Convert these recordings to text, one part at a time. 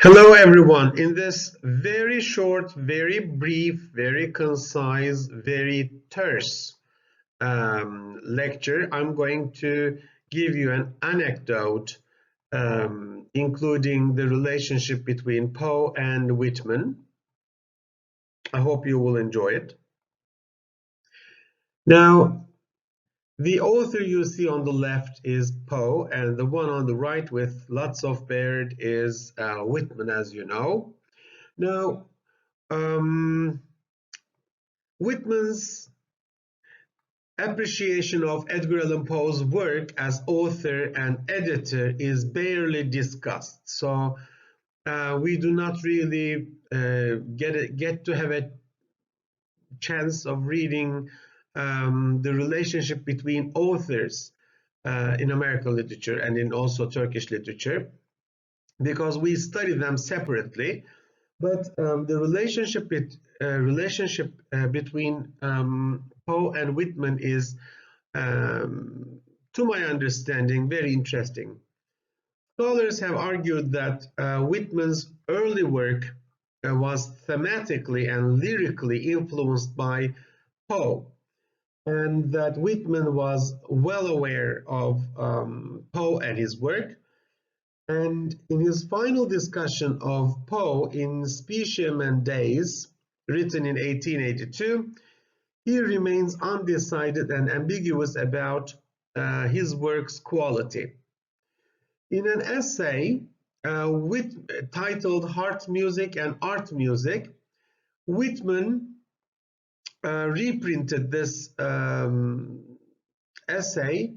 Hello, everyone. In this very short, very brief, very concise, very terse lecture, I'm going to give you an anecdote including the relationship between Poe and Whitman. I hope you will enjoy it. Now, the author you see on the left is Poe, and the one on the right with lots of beard is Whitman, as you know. Now, um, Whitman's appreciation of Edgar Allan Poe's work as author and editor is barely discussed. So we do not really get to have a chance of reading the relationship between authors in American literature and in also Turkish literature, because we study them separately. But the relationship between Poe and Whitman is, to my understanding, very interesting. Scholars have argued that Whitman's early work was thematically and lyrically influenced by Poe, and that Whitman was well aware of Poe and his work. And in his final discussion of Poe in Specium and Days, written in 1882, he remains undecided and ambiguous about his work's quality. In an essay titled Heart Music and Art Music, Whitman reprinted this essay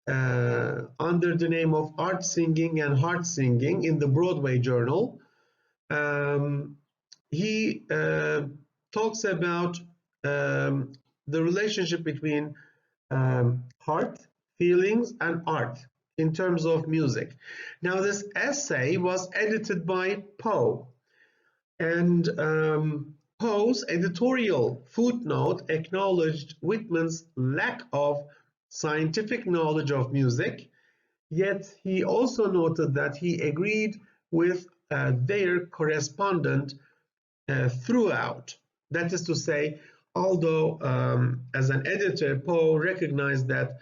under the name of Art Singing and Heart Singing in the Broadway Journal. He talks about the relationship between heart, feelings, and art in terms of music. Now, this essay was edited by Poe, and Poe's editorial footnote acknowledged Whitman's lack of scientific knowledge of music, yet he also noted that he agreed with their correspondent throughout. That is to say, although as an editor, Poe recognized that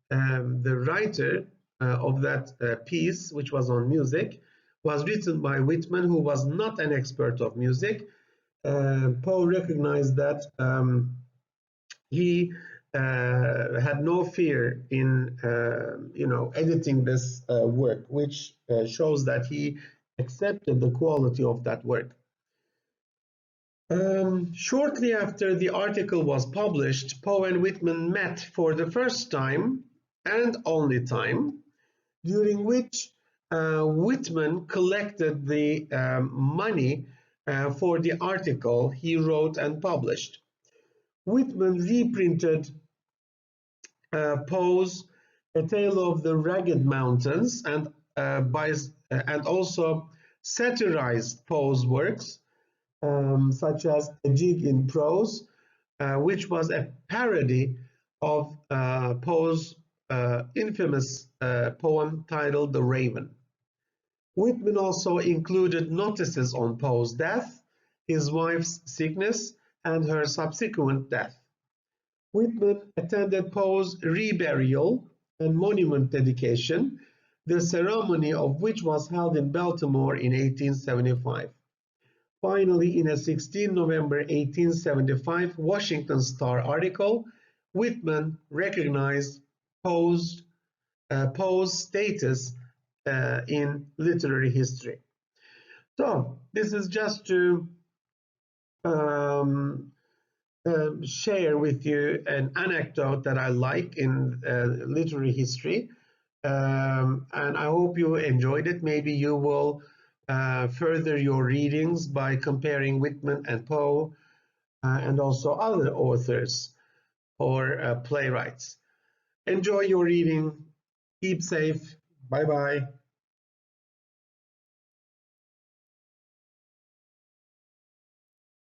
the writer of that piece, which was on music, was written by Whitman, who was not an expert of music. Poe recognized that he had no fear in editing this work, which shows that he accepted the quality of that work. Shortly after the article was published, Poe and Whitman met for the first time and only time, during which Whitman collected the money for the article he wrote and published. Whitman reprinted Poe's A Tale of the Ragged Mountains and also satirized Poe's works, such as A Jig in Prose, which was a parody of Poe's infamous poem titled The Raven. Whitman also included notices on Poe's death, his wife's sickness, and her subsequent death. Whitman attended Poe's reburial and monument dedication, the ceremony of which was held in Baltimore in 1875. Finally, in a 16 November 1875 Washington Star article, Whitman recognized Poe's status in literary history. So this is just to share with you an anecdote that I like in literary history, and I hope you enjoyed it. Maybe you will further your readings by comparing Whitman and Poe and also other authors or playwrights. Enjoy your reading. Keep safe. Bye bye.